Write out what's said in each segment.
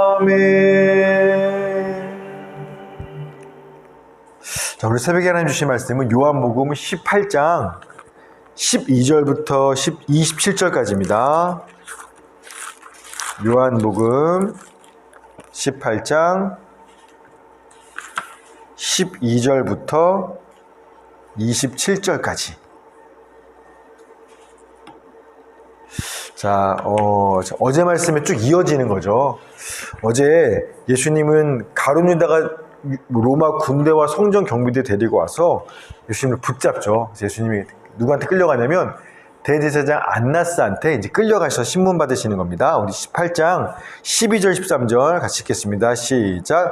아멘. 자, 우리 새벽에 하나님 주신 말씀은 요한복음 18장 12절부터 27절까지입니다. 요한복음 18장 12절부터 27절까지. 자, 어제 말씀에 쭉 이어지는 거죠. 어제 예수님은 가룟 유다가 로마 군대와 성전 경비대 데리고 와서 예수님을 붙잡죠. 예수님이 누구한테 끌려가냐면 대제사장 안나스한테 이제 끌려가셔서 신문 받으시는 겁니다. 우리 18장 12절 13절 같이 읽겠습니다. 시작.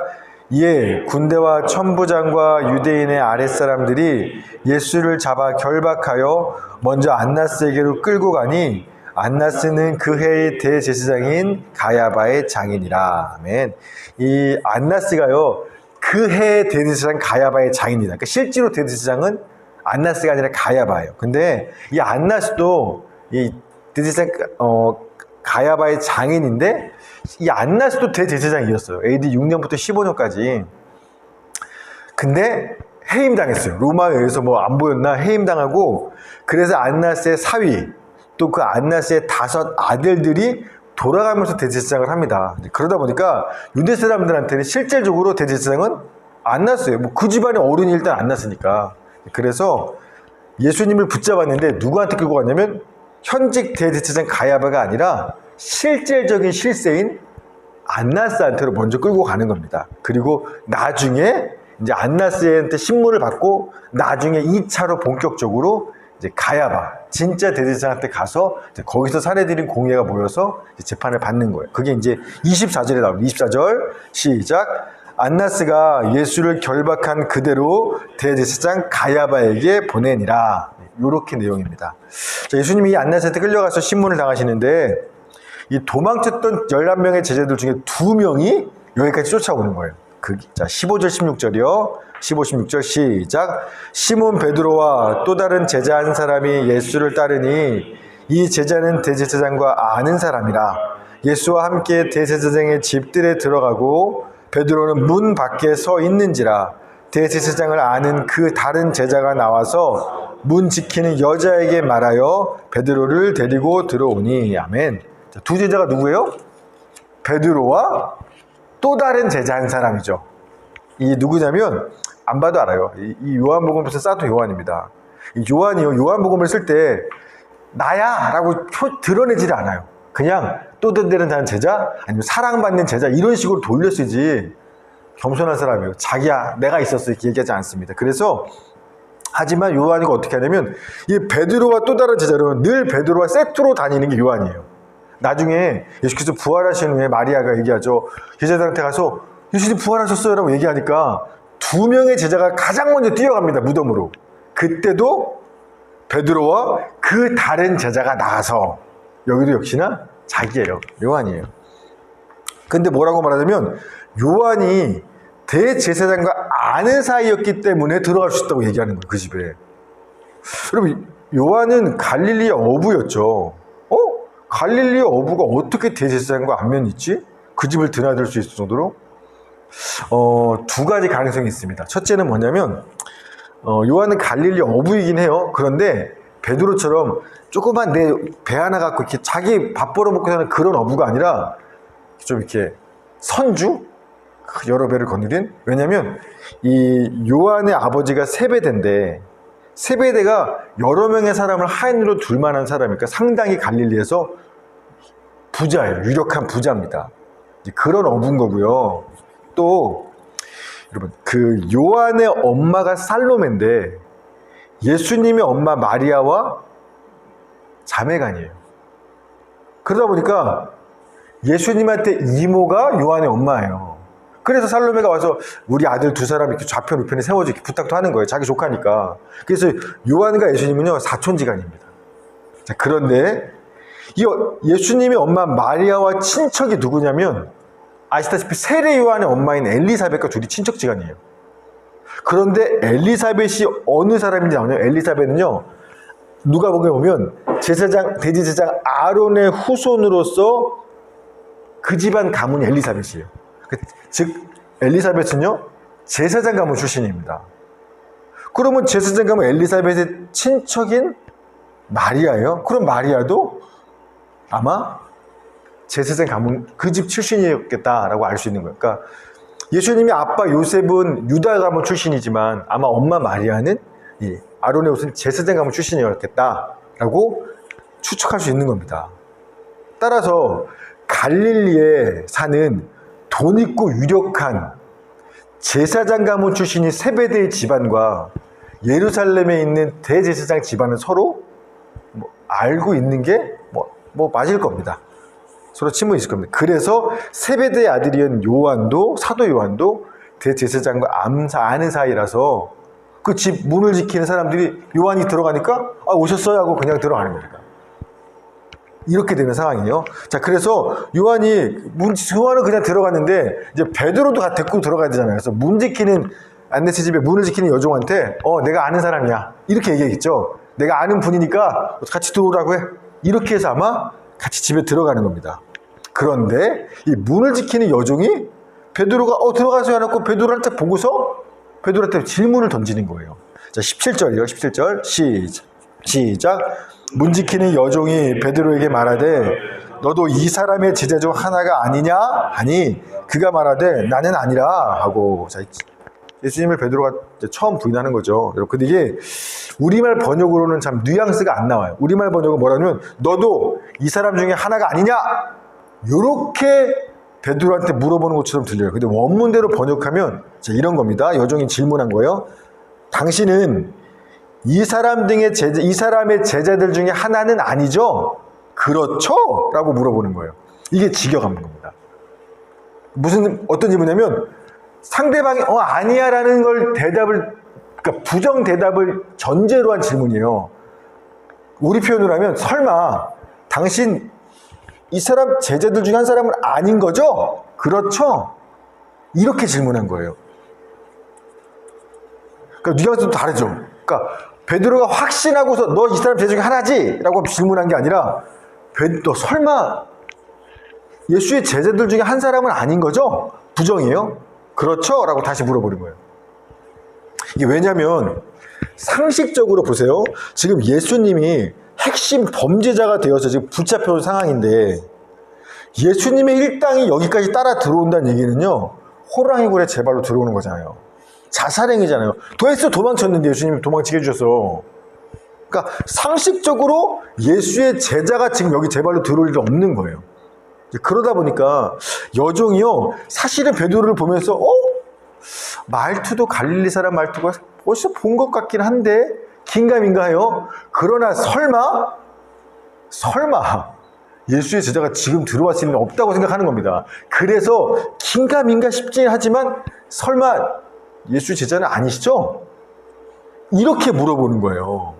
이에 군대와 천부장과 유대인의 아랫사람들이 예수를 잡아 결박하여 먼저 안나스에게로 끌고 가니 안나스는 그 해의 대제사장인 가야바의 장인이라. 아멘. 이 안나스가요, 그 해의 대제사장 가야바의 장인이다. 그러니까 실제로 대제사장은 안나스가 아니라 가야바예요. 근데 이 안나스도 이 대제사장 가야바의 장인인데 이 안나스도 대제사장이었어요. AD 6년부터 15년까지. 근데 해임당했어요. 로마에 의해서 뭐 안 보였나 해임당하고, 그래서 안나스의 사위 또 그 안나스의 5 아들들이 돌아가면서 대제사장을 합니다. 그러다 보니까 유대 사람들한테는 실질적으로 대제사장은 안나스예요. 뭐 그 집안의 어른이 일단 안나스니까. 그래서 예수님을 붙잡았는데 누구한테 끌고 갔냐면 현직 대제사장 가야바가 아니라 실질적인 실세인 안나스한테로 먼저 끌고 가는 겁니다. 그리고 나중에 이제 안나스한테 신문을 받고 나중에 2차로 본격적으로 이제 가야바 진짜 대제사장한테 가서 이제 거기서 사례들인 공예가 모여서 이제 재판을 받는 거예요. 그게 이제 24절에 나옵니다. 24절 시작. 안나스가 예수를 결박한 그대로 대제사장 가야바에게 보내니라. 이렇게 내용입니다. 자, 예수님이 이 안나스한테 끌려가서 신문을 당하시는데 이 도망쳤던 11명의 제자들 중에 2명이 여기까지 쫓아오는 거예요. 자, 15절 16절이요. 15, 16절 시작. 시몬 베드로와 또 다른 제자 한 사람이 예수를 따르니 이 제자는 대제사장과 아는 사람이라. 예수와 함께 대제사장의 집들에 들어가고 베드로는 문 밖에 서 있는지라. 대제사장을 아는 그 다른 제자가 나와서 문 지키는 여자에게 말하여 베드로를 데리고 들어오니. 아멘. 자, 2 제자가 누구예요? 베드로와 또 다른 제자 한 사람이죠. 이 누구냐면 안 봐도 알아요. 이 요한복음을 쓴 사도 요한입니다. 이 요한이요, 요한복음을 쓸 때 나야 라고 드러내질 않아요. 그냥 또 다른 제자 아니면 사랑받는 제자 이런 식으로 돌려 쓰지 겸손한 사람이에요. 자기야 내가 있었어 이렇게 얘기하지 않습니다. 그래서 하지만 요한이가 어떻게 하냐면 이 베드로와 또 다른 제자로 늘 베드로와 세트로 다니는 게 요한이에요. 나중에 예수께서 부활하신 후에 마리아가 얘기하죠. 제자들한테 가서 예수님 부활하셨어요 라고 얘기하니까 2명의 제자가 가장 먼저 뛰어갑니다. 무덤으로. 그때도 베드로와 그 다른 제자가 나와서 여기도 역시나 자기예요. 요한이에요. 근데 뭐라고 말하자면 요한이 대제사장과 아는 사이였기 때문에 들어갈 수 있다고 얘기하는 거예요. 그 집에. 여러분 요한은 갈릴리의 어부였죠. 갈릴리의 어부가 어떻게 대제사장과 안면이 있지? 그 집을 드나들 수 있을 정도로? 2 가지 가능성이 있습니다. 첫째는 뭐냐면 요한은 갈릴리 어부이긴 해요. 그런데 베드로처럼 조그만 내 배 하나 갖고 이렇게 자기 밥 벌어먹고 사는 그런 어부가 아니라 좀 이렇게 선주? 여러 배를 거느린? 왜냐면 이 요한의 아버지가 세베대인데 세베대가 여러 명의 사람을 하인으로 둘 만한 사람이니까 상당히 갈릴리에서 부자예요. 유력한 부자입니다. 그런 어부인 거고요. 또 여러분 그 요한의 엄마가 살로메인데 예수님의 엄마 마리아와 자매간이에요. 그러다 보니까 예수님한테 이모가 요한의 엄마예요. 그래서 살로메가 와서 우리 아들 2 사람 이렇게 좌편 우편에 세워서 이렇게 부탁도 하는 거예요. 자기 조카니까. 그래서 요한과 예수님은요 사촌지간입니다. 자, 그런데 이 예수님의 엄마 마리아와 친척이 누구냐면 아시다시피 세례 요한의 엄마인 엘리사벳과 둘이 친척지간이에요. 그런데 엘리사벳이 어느 사람인지 나오냐? 엘리사벳은요 누가복음에 보면 제사장 대제사장 아론의 후손으로서 그 집안 가문이 엘리사벳이에요. 즉 엘리사벳은요 제사장 가문 출신입니다. 그러면 제사장 가문 엘리사벳의 친척인 마리아예요. 그럼 마리아도 아마 제사장 가문 그 집 출신이었겠다라고 알 수 있는 거예요. 그러니까 예수님의 아빠 요셉은 유다 가문 출신이지만 아마 엄마 마리아는 이 아론의 옷은 제사장 가문 출신이었겠다라고 추측할 수 있는 겁니다. 따라서 갈릴리에 사는 돈 있고 유력한 제사장 가문 출신이 세베대의 집안과 예루살렘에 있는 대제사장 집안은 서로 알고 있는 게 맞을 겁니다. 서로 친분이 있을 겁니다. 그래서 세베대의 아들이었던 요한도 사도 요한도 대제사장과 아는 사이라서 그 집 문을 지키는 사람들이 요한이 들어가니까 오셨어요 하고 그냥 들어가는 겁니다. 이렇게 되는 상황이에요. 자, 그래서 요한은 그냥 들어갔는데 이제 베드로도 데리고 들어가야 되잖아요. 그래서 문 지키는 안네스 집에 문을 지키는 여종한테 내가 아는 사람이야 이렇게 얘기했죠. 내가 아는 분이니까 같이 들어오라고 해. 이렇게 해서 아마 같이 집에 들어가는 겁니다. 그런데 이 문을 지키는 여종이 베드로가 들어가세요 해놓고 베드로한테 보고서 베드로한테 질문을 던지는 거예요. 자, 17절이요. 17절 시작. 문 지키는 여종이 베드로에게 말하되 너도 이 사람의 제자 중 하나가 아니냐 하니 그가 말하되 나는 아니라 하고. 자, 예수님을 베드로가 처음 부인하는 거죠. 여러분, 근데 이게 우리말 번역으로는 참 뉘앙스가 안 나와요. 우리말 번역은 뭐라면 너도 이 사람 중에 하나가 아니냐 요렇게 베드로한테 물어보는 것처럼 들려요. 근데 원문대로 번역하면 이런 겁니다. 여종이 질문한 거예요. 당신은 이 사람의 제자들 중에 하나는 아니죠? 그렇죠? 라고 물어보는 거예요. 이게 직역하는 겁니다. 어떤 질문이냐면 상대방이 아니야 라는 걸 그러니까 부정 대답을 전제로 한 질문이에요. 우리 표현으로 하면 설마 당신 이 사람 제자들 중에 한 사람은 아닌 거죠? 그렇죠? 이렇게 질문한 거예요. 그러니까 뉘앙스도 다르죠. 그러니까 베드로가 확신하고서 너 이 사람 제자 중에 하나지? 라고 질문한 게 아니라 너 설마 예수의 제자들 중에 한 사람은 아닌 거죠? 부정이에요? 그렇죠? 라고 다시 물어보는 거예요. 이게 왜냐면 상식적으로 보세요. 지금 예수님이 핵심 범죄자가 되어서 지금 붙잡혀온 상황인데 예수님의 일당이 여기까지 따라 들어온다는 얘기는요. 호랑이 굴에 제 발로 들어오는 거잖아요. 자살행위잖아요. 더해서 도망쳤는데 예수님이 도망치게 해주셔서. 그러니까 상식적으로 예수의 제자가 지금 여기 제 발로 들어올 일은 없는 거예요. 그러다 보니까 여종이요. 사실은 베드로를 보면서 말투도 갈릴리 사람 말투가 어디서 본 것 같긴 한데 긴가민가해요. 그러나 설마 예수의 제자가 지금 들어왔을 리는 없다고 생각하는 겁니다. 그래서 긴가민가 싶긴 하지만 설마 예수의 제자는 아니시죠? 이렇게 물어보는 거예요.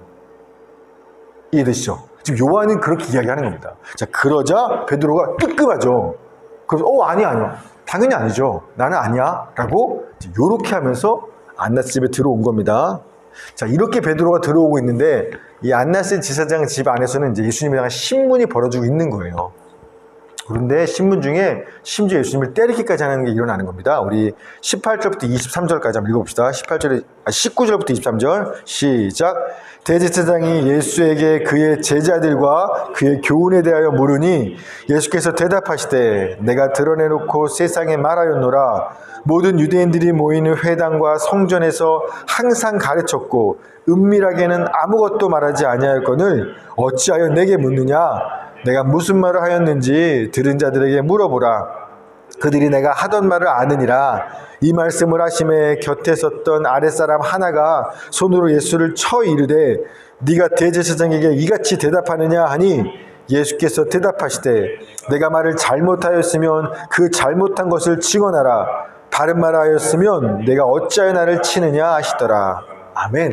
이해되시죠? 지금 요한은 그렇게 이야기하는 겁니다. 자, 그러자 베드로가 뜨끔하죠. 그래서 아니야. 당연히 아니죠. 나는 아니야. 라고 요렇게 하면서 안나스 집에 들어온 겁니다. 자, 이렇게 베드로가 들어오고 있는데 이 안나스 제사장 집 안에서는 이제 예수님에 대한 신문이 벌어지고 있는 거예요. 그런데 신문 중에 심지어 예수님을 때리기까지 하는 게 일어나는 겁니다. 우리 18절부터 23절까지 한번 읽어봅시다. 19절부터 23절 시작. 대제사장이 예수에게 그의 제자들과 그의 교훈에 대하여 물으니 예수께서 대답하시되 내가 드러내놓고 세상에 말하였노라. 모든 유대인들이 모이는 회당과 성전에서 항상 가르쳤고 은밀하게는 아무것도 말하지 아니하였거늘 어찌하여 내게 묻느냐. 내가 무슨 말을 하였는지 들은 자들에게 물어보라. 그들이 내가 하던 말을 아느니라. 이 말씀을 하심에 곁에 섰던 아랫사람 하나가 손으로 예수를 쳐 이르되 네가 대제사장에게 이같이 대답하느냐 하니 예수께서 대답하시되 내가 말을 잘못하였으면 그 잘못한 것을 증언하라. 바른 말을 하였으면 내가 어찌하여 나를 치느냐 하시더라. 아멘.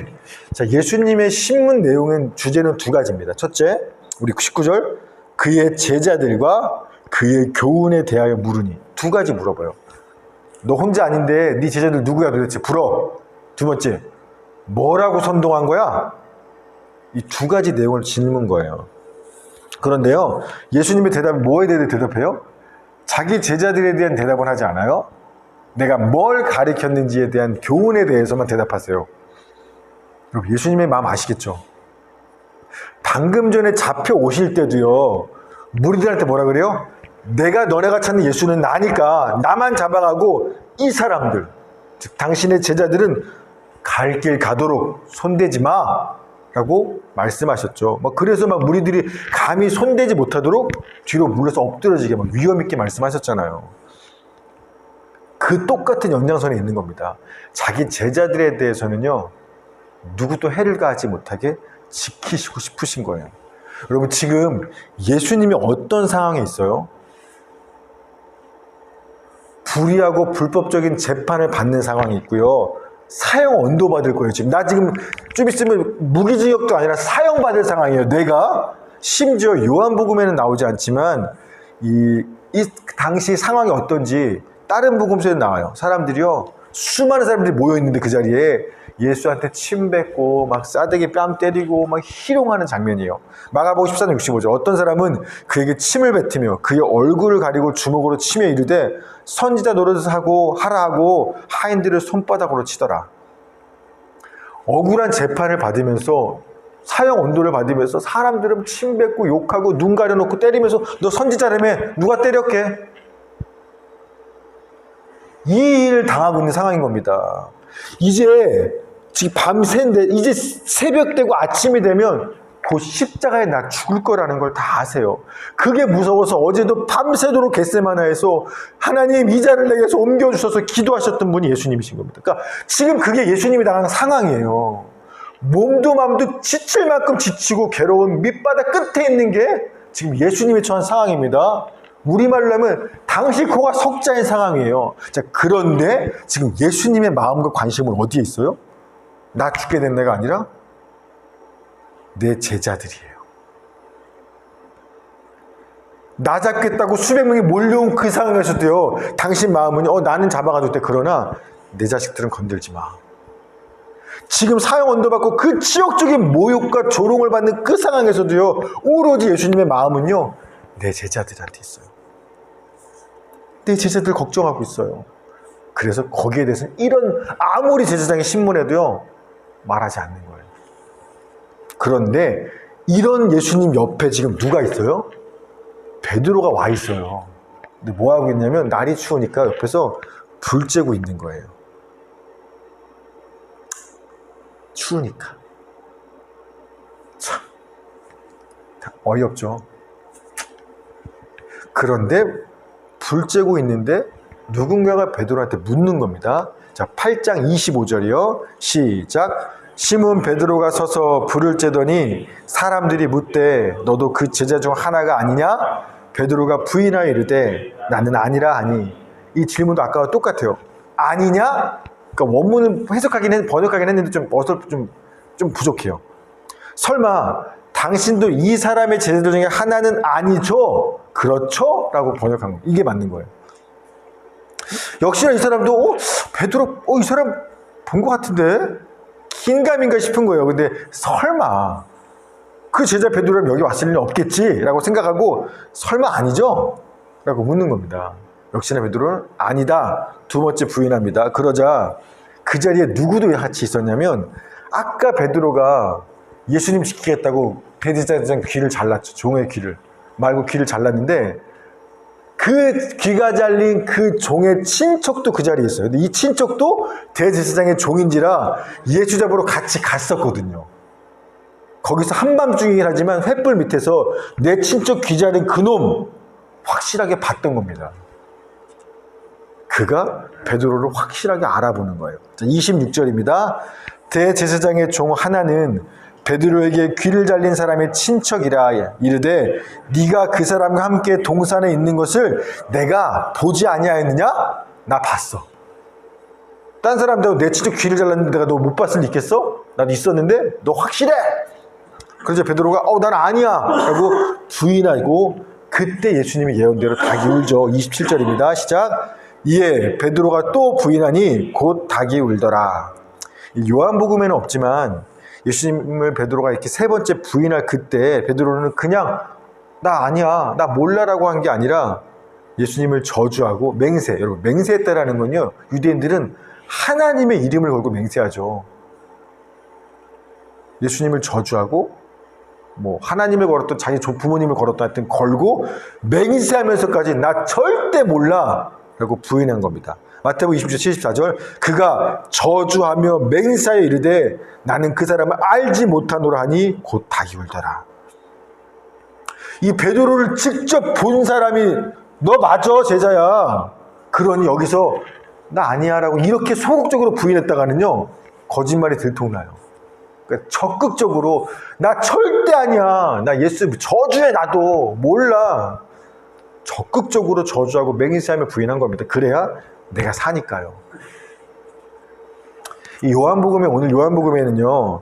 자, 예수님의 신문 내용은 주제는 두 가지입니다. 첫째, 우리 19절 그의 제자들과 그의 교훈에 대하여 물으니 두 가지 물어봐요. 너 혼자 아닌데 네 제자들 누구야 도대체? 불어. 두 번째, 뭐라고 선동한 거야? 이 두 가지 내용을 질문 거예요. 그런데요, 예수님의 대답이 뭐에 대해 대답해요? 자기 제자들에 대한 대답은 하지 않아요. 내가 뭘 가르쳤는지에 대한 교훈에 대해서만 대답하세요. 여러분, 예수님의 마음 아시겠죠? 방금 전에 잡혀오실 때도요, 무리들한테 뭐라 그래요? 내가 너네가 찾는 예수는 나니까 나만 잡아가고 이 사람들, 즉 당신의 제자들은 갈 길 가도록 손대지 마 라고 말씀하셨죠. 그래서 무리들이 감히 손대지 못하도록 뒤로 물러서 엎드러지게 위험 있게 말씀하셨잖아요. 그 똑같은 연장선에 있는 겁니다. 자기 제자들에 대해서는요, 누구도 해를 가하지 못하게 지키시고 싶으신 거예요. 여러분, 지금 예수님이 어떤 상황에 있어요? 불의하고 불법적인 재판을 받는 상황이 있고요. 사형 언도 받을 거예요. 나 지금 좀 있으면 무기징역도 아니라 사형 받을 상황이에요. 내가 심지어 요한복음에는 나오지 않지만 이 당시 상황이 어떤지 다른 복음서에 나와요. 사람들이요, 수많은 사람들이 모여 있는데 그 자리에 예수한테 침 뱉고 싸대기 뺨 때리고 희롱하는 장면이에요. 마가복음 14장 65절. 어떤 사람은 그에게 침을 뱉으며 그의 얼굴을 가리고 주먹으로 치며 이르되 선지자 노릇을 하고 하라 하고 하인들을 손바닥으로 치더라. 억울한 재판을 받으면서 사형 언도를 받으면서 사람들은 침 뱉고 욕하고 눈 가려놓고 때리면서 너 선지자라며 누가 때렸게? 이 일을 당하고 있는 상황인 겁니다. 이제 지금 밤새인데 이제 새벽 되고 아침이 되면 곧 십자가에 나 죽을 거라는 걸 다 아세요. 그게 무서워서 어제도 밤새도록 겟세마나에서 하나님 이 잔을 내게서 옮겨주셔서 기도하셨던 분이 예수님이신 겁니다. 그러니까 지금 그게 예수님이 당한 상황이에요. 몸도 마음도 지칠 만큼 지치고 괴로운 밑바닥 끝에 있는 게 지금 예수님이 처한 상황입니다. 우리말로 하면 당시 코가 석자인 상황이에요. 자, 그런데 지금 예수님의 마음과 관심은 어디에 있어요? 나 죽게 된 내가 아니라 내 제자들이에요. 나 잡겠다고 수백 명이 몰려온 그 상황에서도요, 당신 마음은 나는 잡아가도 돼. 그러나 내 자식들은 건들지 마. 지금 사형 언도 받고 그 지역적인 모욕과 조롱을 받는 그 상황에서도요, 오로지 예수님의 마음은요, 내 제자들한테 있어요. 내 제자들 걱정하고 있어요. 그래서 거기에 대해서 이런 아무리 제사장이 신문해도요, 말하지 않는 거예요. 그런데 이런 예수님 옆에 지금 누가 있어요? 베드로가 와 있어요. 근데 뭐 하고 있냐면 날이 추우니까 옆에서 불 쬐고 있는 거예요. 추우니까. 참 어이없죠. 그런데 불 쬐고 있는데 누군가가 베드로한테 묻는 겁니다. 자, 8장 25절이요. 시작. 시몬 베드로가 서서 불을 쬐더니 사람들이 묻되 너도 그 제자 중 하나가 아니냐? 베드로가 부인하여 이르되 나는 아니라 하니. 이 질문도 아까와 똑같아요. 아니냐? 그러니까 원문은 번역하긴 했는데 좀 부족해요. 설마 당신도 이 사람의 제자들 중에 하나는 아니죠? 그렇죠? 라고 번역한 거예요. 이게 맞는 거예요. 역시나 이 사람도 베드로 이 사람 본 것 같은데 긴가민가 싶은 거예요. 근데 설마 그 제자 베드로라면 여기 왔을 일은 없겠지 라고 생각하고 설마 아니죠? 라고 묻는 겁니다. 역시나 베드로는 아니다. 두 번째 부인합니다. 그러자 그 자리에 누구도 같이 있었냐면 아까 베드로가 예수님 지키겠다고 대제사장 귀를 잘랐죠. 종의 귀를 말고 귀를 잘랐는데 그 귀가 잘린 그 종의 친척도 그 자리에 있어요. 근데 이 친척도 대제사장의 종인지라 예수 잡으러 같이 갔었거든요. 거기서 한밤중이긴 하지만 횃불 밑에서 내 친척 귀 잘린 그놈 확실하게 봤던 겁니다. 그가 베드로를 확실하게 알아보는 거예요. 26절입니다. 대제사장의 종 하나는 베드로에게 귀를 잘린 사람의 친척이라 이르되 네가 그 사람과 함께 동산에 있는 것을 내가 보지 아니하였느냐? 나 봤어. 딴 사람도 내 친척 귀를 잘랐는데 내가 너 못 봤을 리 있겠어? 나도 있었는데 너 확실해? 그래서 베드로가 난 아니야 라고 부인하고 그때 예수님의 예언대로 닭이 울죠. 27절입니다. 시작. 이에 베드로가 또 부인하니 곧 닭이 울더라. 요한복음에는 없지만 예수님을 베드로가 이렇게 세 번째 부인할 그때 베드로는 그냥 나 아니야, 나 몰라라고 한 게 아니라 예수님을 저주하고 맹세. 여러분, 맹세했다라는 건요, 유대인들은 하나님의 이름을 걸고 맹세하죠. 예수님을 저주하고 뭐 하나님을 걸었던 자기 부모님을 걸었던 하여튼 걸고 맹세하면서까지 나 절대 몰라 라고 부인한 겁니다. 마태복음 20장 74절 그가 저주하며 맹세하여 이르되 나는 그 사람을 알지 못하노라 하니 곧 닭이 울더라. 이 베드로를 직접 본 사람이 너 맞아 제자야. 그러니 여기서 나 아니야 라고 이렇게 소극적으로 부인했다가는요 거짓말이 들통나요. 그러니까 적극적으로 나 절대 아니야. 나 예수 저주해 나도 몰라. 적극적으로 저주하고 맹세하며 부인한 겁니다. 그래야 내가 사니까요. 이 요한복음에 오늘 요한복음에는요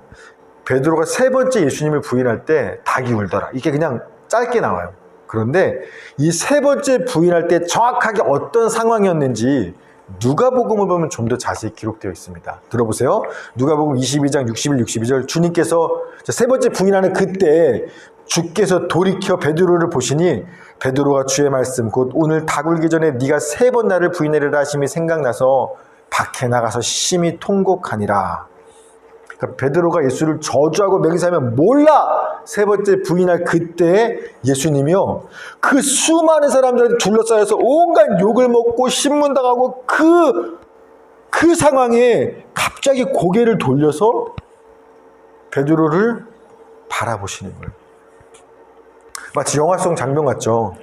베드로가 세 번째 예수님을 부인할 때 닭이 울더라. 이게 그냥 짧게 나와요. 그런데 이 세 번째 부인할 때 정확하게 어떤 상황이었는지 누가복음을 보면 좀 더 자세히 기록되어 있습니다. 들어보세요. 누가복음 22장 61, 62절 주님께서 세 번째 부인하는 그때 주께서 돌이켜 베드로를 보시니 베드로가 주의 말씀 곧 오늘 닭 울기 전에 네가 세 번 나를 부인하리라 하심이 생각나서 밖에 나가서 심히 통곡하니라. 그러니까 베드로가 예수를 저주하고 맹세하면 몰라 세 번째 부인할 그때 예수님이요 그 수많은 사람들한테 둘러싸여서 온갖 욕을 먹고 신문당하고 그 상황에 갑자기 고개를 돌려서 베드로를 바라보시는 거예요. 마치 영화 속 장면 같죠.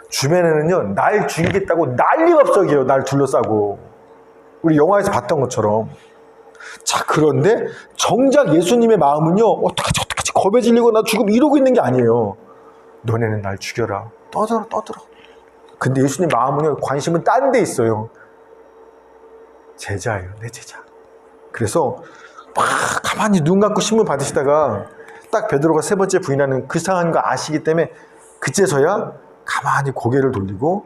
주변에는요 날 죽이겠다고 난리법석이에요. 날 둘러싸고 우리 영화에서 봤던 것처럼. 자, 그런데 정작 예수님의 마음은요 어떡하지 겁에 질리고 나 죽음 이러고 있는 게 아니에요. 너네는 날 죽여라. 떠들어. 근데 예수님 마음은요 관심은 딴 데 있어요. 제자예요. 내 제자. 그래서 막 가만히 눈 감고 신문 받으시다가 딱 베드로가 세 번째 부인하는 그 상황인 거 아시기 때문에 그제서야 가만히 고개를 돌리고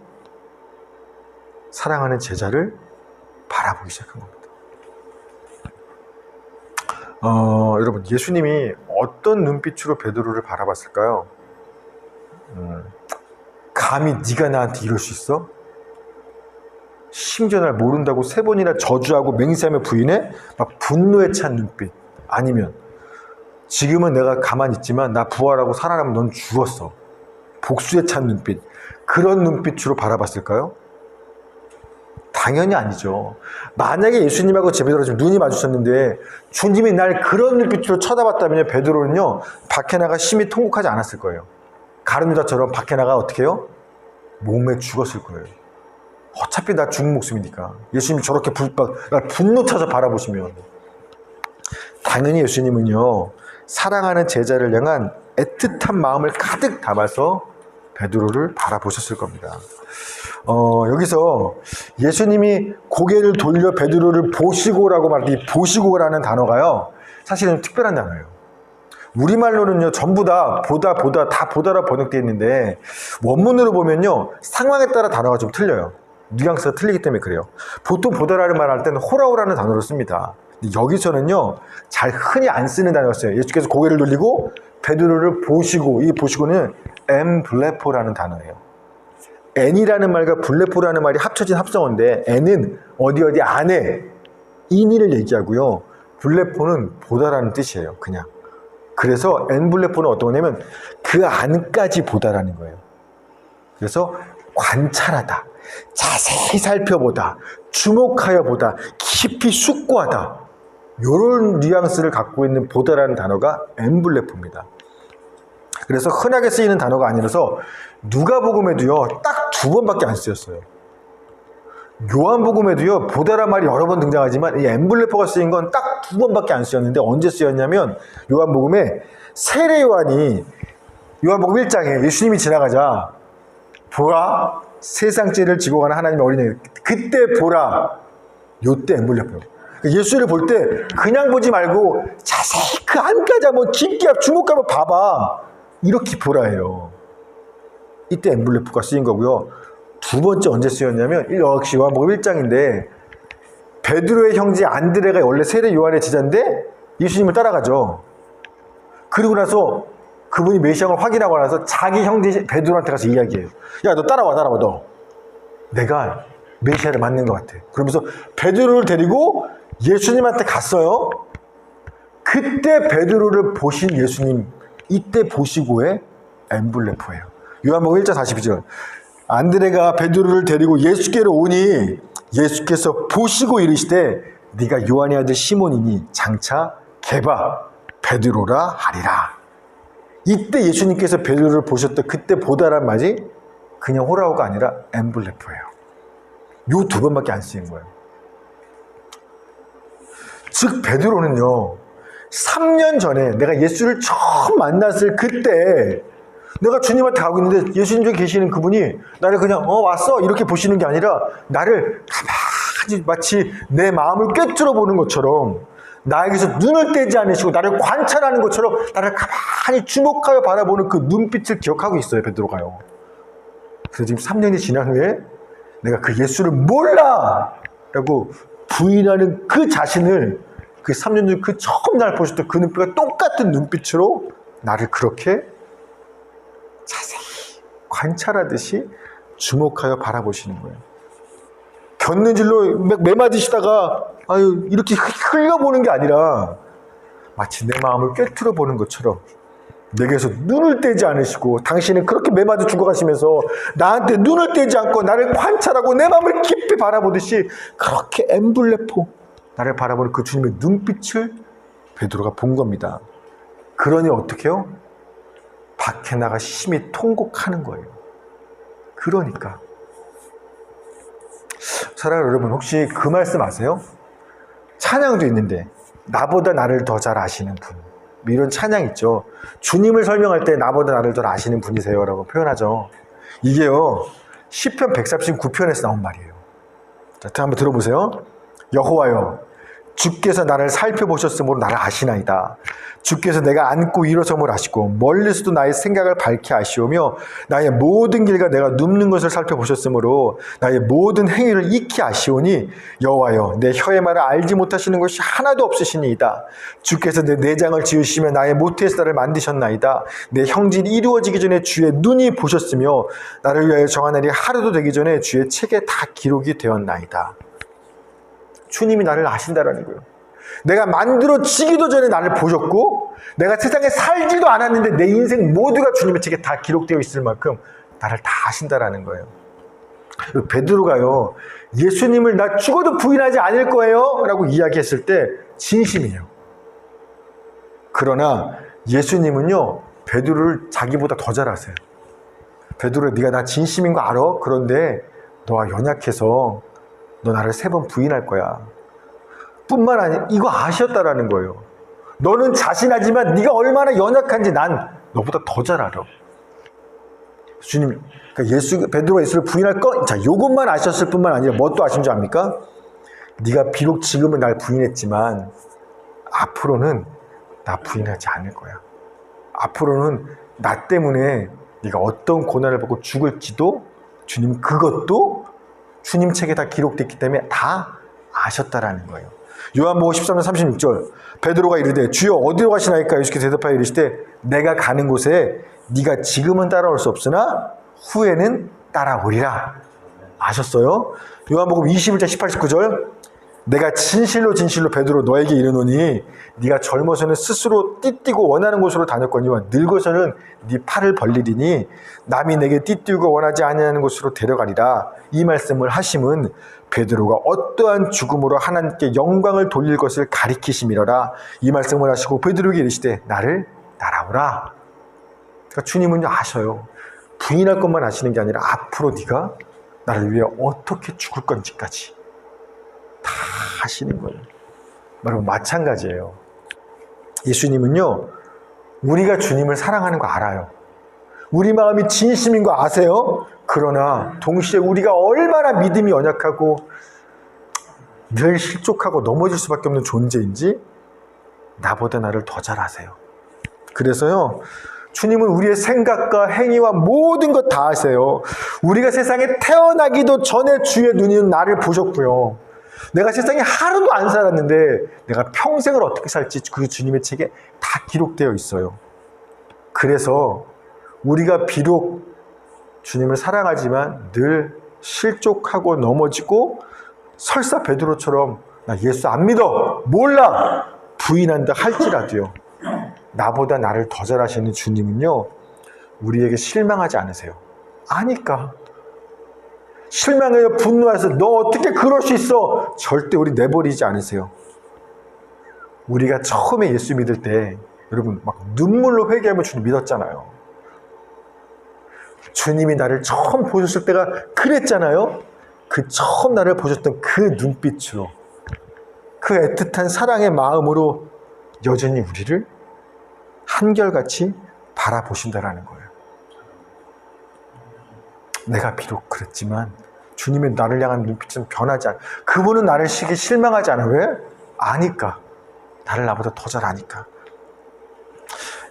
사랑하는 제자를 바라보기 시작한 겁니다. 여러분 예수님이 어떤 눈빛으로 베드로를 바라봤을까요? 감히 네가 나한테 이럴 수 있어? 심지어 날 모른다고 세 번이나 저주하고 맹세하며 부인해? 막 분노에 찬 눈빛. 아니면 지금은 내가 가만히 있지만 나 부활하고 살아나면 넌 죽었어. 복수에 찬 눈빛. 그런 눈빛으로 바라봤을까요? 당연히 아니죠. 만약에 예수님하고 베드로가 지금 눈이 마주쳤는데 주님이 날 그런 눈빛으로 쳐다봤다면 베드로는요 밖에 나가 심히 통곡하지 않았을 거예요. 가룟유다처럼 밖에 나가 어떻게 해요? 몸에 죽었을 거예요. 어차피 나 죽은 목숨이니까. 예수님이 저렇게 날 분노 차서 바라보시면 당연히 예수님은요 사랑하는 제자를 향한 애틋한 마음을 가득 담아서 베드로를 바라보셨을 겁니다. 여기서 예수님이 고개를 돌려 베드로를 보시고라고 말할 때 이 보시고라는 단어가요 사실은 특별한 단어예요. 우리말로는요 전부 다 보다 다 보다라 번역되어 있는데 원문으로 보면요 상황에 따라 단어가 좀 틀려요. 뉘앙스가 틀리기 때문에 그래요. 보통 보다라를 말할 때는 호라오라는 단어를 씁니다. 근데 여기서는요 잘 흔히 안 쓰는 단어였어요. 예수께서 고개를 돌리고 베드로를 보시고, 이 보시고는 엠블레포라는 단어예요. N이라는 말과 블레포라는 말이 합쳐진 합성어인데 N은 어디 안에 인이를 얘기하고요. 블레포는 보다라는 뜻이에요. 그냥. 그래서 N블레포는 어떤 거냐면 그 안까지 보다라는 거예요. 그래서 관찰하다, 자세히 살펴보다, 주목하여 보다, 깊이 숙고하다, 이런 뉘앙스를 갖고 있는 보다라는 단어가 N블레포입니다. 그래서 흔하게 쓰이는 단어가 아니라서 누가복음에도요 딱 2번밖에 안 쓰였어요. 요한복음에도요 보다란 말이 여러 번 등장하지만 이 엠블레포가 쓰인 건 딱 2번밖에 안 쓰였는데 언제 쓰였냐면 요한복음에 세례 요한이 요한복음 1장에 예수님이 지나가자 보라 세상 죄를 지고 가는 하나님의 어린애, 그때 보라, 요때 엠블레포. 예수를 볼 때 그냥 보지 말고 자세히 그 안까지 한번 깊게 주목하면 봐봐, 이렇게 보라예요. 이때 엠블레포가 쓰인 거고요. 2번째 언제 쓰였냐면 역시 요한복음 1장인데 베드로의 형제 안드레가 원래 세례 요한의 제자인데 예수님을 따라가죠. 그리고 나서 그분이 메시아를 확인하고 나서 자기 형제 베드로한테 가서 이야기해요. 야, 너 따라와 너. 내가 메시아를 맞는 것 같아. 그러면서 베드로를 데리고 예수님한테 갔어요. 그때 베드로를 보신 예수님, 이때 보시고의 엠블레포예요. 요한복음 1장 42절. 안드레가 베드로를 데리고 예수께로 오니 예수께서 보시고 이르시되 네가 요한의 아들 시몬이니 장차 게바 베드로라 하리라. 이때 예수님께서 베드로를 보셨던 그때 보다란 말이 그냥 호라호가 아니라 엠블레포예요. 요 두 번밖에 안 쓰인 거예요. 즉 베드로는요, 3년 전에 내가 예수를 처음 만났을 그때 내가 주님한테 가고 있는데 예수님 중에 계시는 그분이 나를 그냥 왔어 이렇게 보시는 게 아니라 나를 가만히 마치 내 마음을 꿰뚫어 보는 것처럼 나에게서 눈을 떼지 않으시고 나를 관찰하는 것처럼 나를 가만히 주목하여 바라보는 그 눈빛을 기억하고 있어요, 베드로가요. 그래서 지금 3년이 지난 후에 내가 그 예수를 몰라! 라고 부인하는 그 자신을 그 3년 전 그 처음 날 보셨던 그 눈빛과 똑같은 눈빛으로 나를 그렇게 자세히 관찰하듯이 주목하여 바라보시는 거예요. 곁눈질로 매맞으시다가 이렇게 흘려보는 게 아니라 마치 내 마음을 꿰뚫어 보는 것처럼 내게서 눈을 떼지 않으시고 당신은 그렇게 매맞아 죽어가시면서 나한테 눈을 떼지 않고 나를 관찰하고 내 마음을 깊이 바라보듯이 그렇게 엠블레포 나를 바라보는 그 주님의 눈빛을 베드로가 본 겁니다. 그러니 어떻게 해요? 밖에 나가 심히 통곡하는 거예요. 그러니까 사랑하는 여러분, 혹시 그 말씀 아세요? 찬양도 있는데 나보다 나를 더 잘 아시는 분, 이런 찬양 있죠. 주님을 설명할 때 나보다 나를 더 아시는 분이세요 라고 표현하죠. 이게요 시편 139편에서 나온 말이에요. 자, 한번 들어보세요. 여호와여, 주께서 나를 살펴보셨으므로 나를 아시나이다. 주께서 내가 앉고 일어섬을 아시고 멀리서도 나의 생각을 밝히 아시오며 나의 모든 길과 내가 눕는 것을 살펴보셨으므로 나의 모든 행위를 익히 아시오니 여호와여, 내 혀의 말을 알지 못하시는 것이 하나도 없으시니이다. 주께서 내 내장을 지으시며 나의 모태에서 나를 만드셨나이다. 내 형질이 이루어지기 전에 주의 눈이 보셨으며 나를 위하여 정한 날이 하루도 되기 전에 주의 책에 다 기록이 되었나이다. 주님이 나를 아신다라는 거예요. 내가 만들어지기도 전에 나를 보셨고 내가 세상에 살지도 않았는데 내 인생 모두가 주님의 책에 다 기록되어 있을 만큼 나를 다 아신다라는 거예요. 베드로가요, 예수님을 나 죽어도 부인하지 않을 거예요 라고 이야기했을 때 진심이에요. 그러나 예수님은요, 베드로를 자기보다 더 잘 아세요. 베드로, 네가 나 진심인 거 알아? 그런데 너가 연약해서 너 나를 3번 부인할 거야. 뿐만 아니라 이거 아셨다라는 거예요. 너는 자신하지만 네가 얼마나 연약한지 난 너보다 더 잘 알아. 주님, 그러니까 베드로가 예수를 부인할 거, 자, 요것만 아셨을 뿐만 아니라 뭐 또 아신 줄 압니까? 네가 비록 지금은 날 부인했지만 앞으로는 나 부인하지 않을 거야. 앞으로는 나 때문에 네가 어떤 고난을 받고 죽을지도 주님 그것도 주님 책에 다 기록됐기 때문에 다 아셨다라는 거예요. 요한복음 13장 36절 베드로가 이르되 주여 어디로 가시나이까? 예수께서 대답하여 이르시되 내가 가는 곳에 네가 지금은 따라올 수 없으나 후에는 따라오리라. 아셨어요? 요한복음 21장 18, 19절 내가 진실로 진실로 베드로 너에게 이르노니 네가 젊어서는 스스로 띠뛰고 원하는 곳으로 다녔거니와 늙어서는 네 팔을 벌리리니 남이 내게 띠뛰고 원하지 아니하는 곳으로 데려가리라. 이 말씀을 하심은 베드로가 어떠한 죽음으로 하나님께 영광을 돌릴 것을 가리키심이로라. 이 말씀을 하시고 베드로에게 이르시되 나를 따라오라. 그러니까 주님은요 아셔요. 부인할 것만 아시는 게 아니라 앞으로 네가 나를 위해 어떻게 죽을 건지까지 다 하시는 거예요. 여러분 마찬가지예요. 예수님은요 우리가 주님을 사랑하는 거 알아요. 우리 마음이 진심인 거 아세요? 그러나 동시에 우리가 얼마나 믿음이 연약하고 늘 실족하고 넘어질 수밖에 없는 존재인지 나보다 나를 더 잘 아세요. 그래서요 주님은 우리의 생각과 행위와 모든 것 다 아세요. 우리가 세상에 태어나기도 전에 주의 눈이 나를 보셨고요. 내가 세상에 하루도 안 살았는데 내가 평생을 어떻게 살지 그 주님의 책에 다 기록되어 있어요. 그래서 우리가 비록 주님을 사랑하지만 늘 실족하고 넘어지고 설사 베드로처럼 나 예수 안 믿어 몰라 부인한다 할지라도요, 나보다 나를 더 잘하시는 주님은요 우리에게 실망하지 않으세요. 아니까. 실망해요. 분노해서 너 어떻게 그럴 수 있어. 절대 우리 내버리지 않으세요. 우리가 처음에 예수 믿을 때 여러분 막 눈물로 회개하며 주님 믿었잖아요. 주님이 나를 처음 보셨을 때가 그랬잖아요. 그 처음 나를 보셨던 그 눈빛으로, 그 애틋한 사랑의 마음으로 여전히 우리를 한결같이 바라보신다라는 거예요. 내가 비록 그랬지만 주님의 나를 향한 눈빛은 변하지 않아. 그분은 나를 실망하지 않아. 왜? 아니까. 나를 나보다 더 잘 아니까.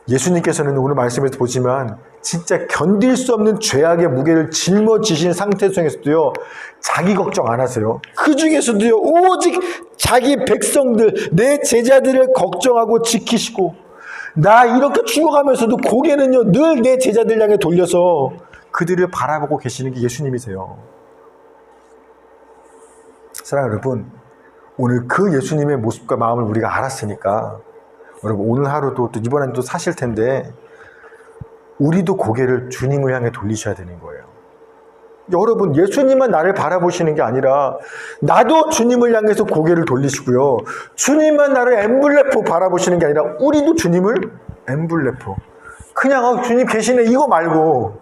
예수님께서는 오늘 말씀에서 보지만 진짜 견딜 수 없는 죄악의 무게를 짊어지신 상태 속에서도요 자기 걱정 안 하세요. 그 중에서도요 오직 자기 백성들, 내 제자들을 걱정하고 지키시고, 나 이렇게 죽어가면서도 고개는요 늘 내 제자들 향해 돌려서 그들을 바라보고 계시는 게 예수님이세요. 사랑하는 여러분, 오늘 그 예수님의 모습과 마음을 우리가 알았으니까 여러분 오늘 하루도 또 이번엔 또 사실 텐데 우리도 고개를 주님을 향해 돌리셔야 되는 거예요. 여러분, 예수님만 나를 바라보시는 게 아니라 나도 주님을 향해서 고개를 돌리시고요, 주님만 나를 엠블레포 바라보시는 게 아니라 우리도 주님을 엠블레포, 그냥 주님 계시네 이거 말고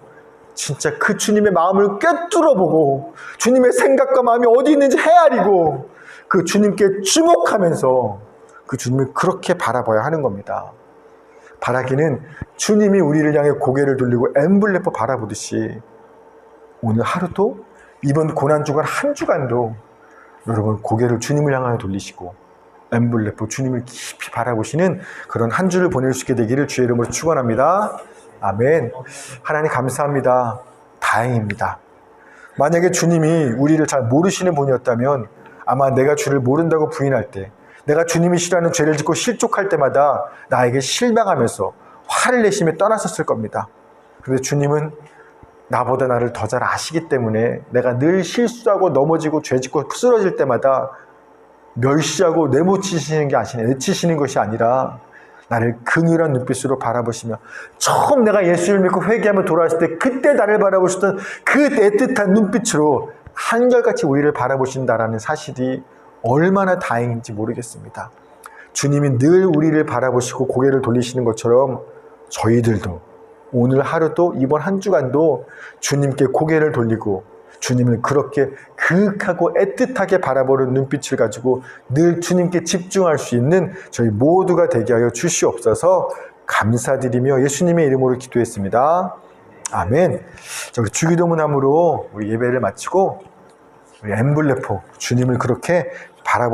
진짜 그 주님의 마음을 꿰뚫어보고 주님의 생각과 마음이 어디 있는지 헤아리고 그 주님께 주목하면서 그 주님을 그렇게 바라봐야 하는 겁니다. 바라기는 주님이 우리를 향해 고개를 돌리고 엠블레포 바라보듯이 오늘 하루도, 이번 고난주간 한 주간도 여러분 고개를 주님을 향하여 돌리시고 엠블레포 주님을 깊이 바라보시는 그런 한 주를 보낼 수 있게 되기를 주의 이름으로 축원합니다. 아멘. 하나님 감사합니다. 다행입니다. 만약에 주님이 우리를 잘 모르시는 분이었다면 아마 내가 주를 모른다고 부인할 때, 내가 주님이 싫어하는 죄를 짓고 실족할 때마다 나에게 실망하면서 화를 내시며 떠났었을 겁니다. 그런데 주님은 나보다 나를 더 잘 아시기 때문에 내가 늘 실수하고 넘어지고 죄짓고 쓰러질 때마다 멸시하고 내모치시는 게 아니라, 내치시는 것이 아니라 나를 긍휼한 눈빛으로 바라보시며, 처음 내가 예수를 믿고 회개하며 돌아왔을 때 그때 나를 바라보셨던 그 애틋한 눈빛으로 한결같이 우리를 바라보신다라는 사실이 얼마나 다행인지 모르겠습니다. 주님이 늘 우리를 바라보시고 고개를 돌리시는 것처럼 저희들도 오늘 하루도 이번 한 주간도 주님께 고개를 돌리고 주님을 그렇게 그윽하고 애틋하게 바라보는 눈빛을 가지고 늘 주님께 집중할 수 있는 저희 모두가 되게 하여 주시옵소서. 감사드리며 예수님의 이름으로 기도했습니다. 아멘. 자, 우리 주기도문함으로 우리 예배를 마치고 우리 엠블레포 주님을 그렇게 바라보는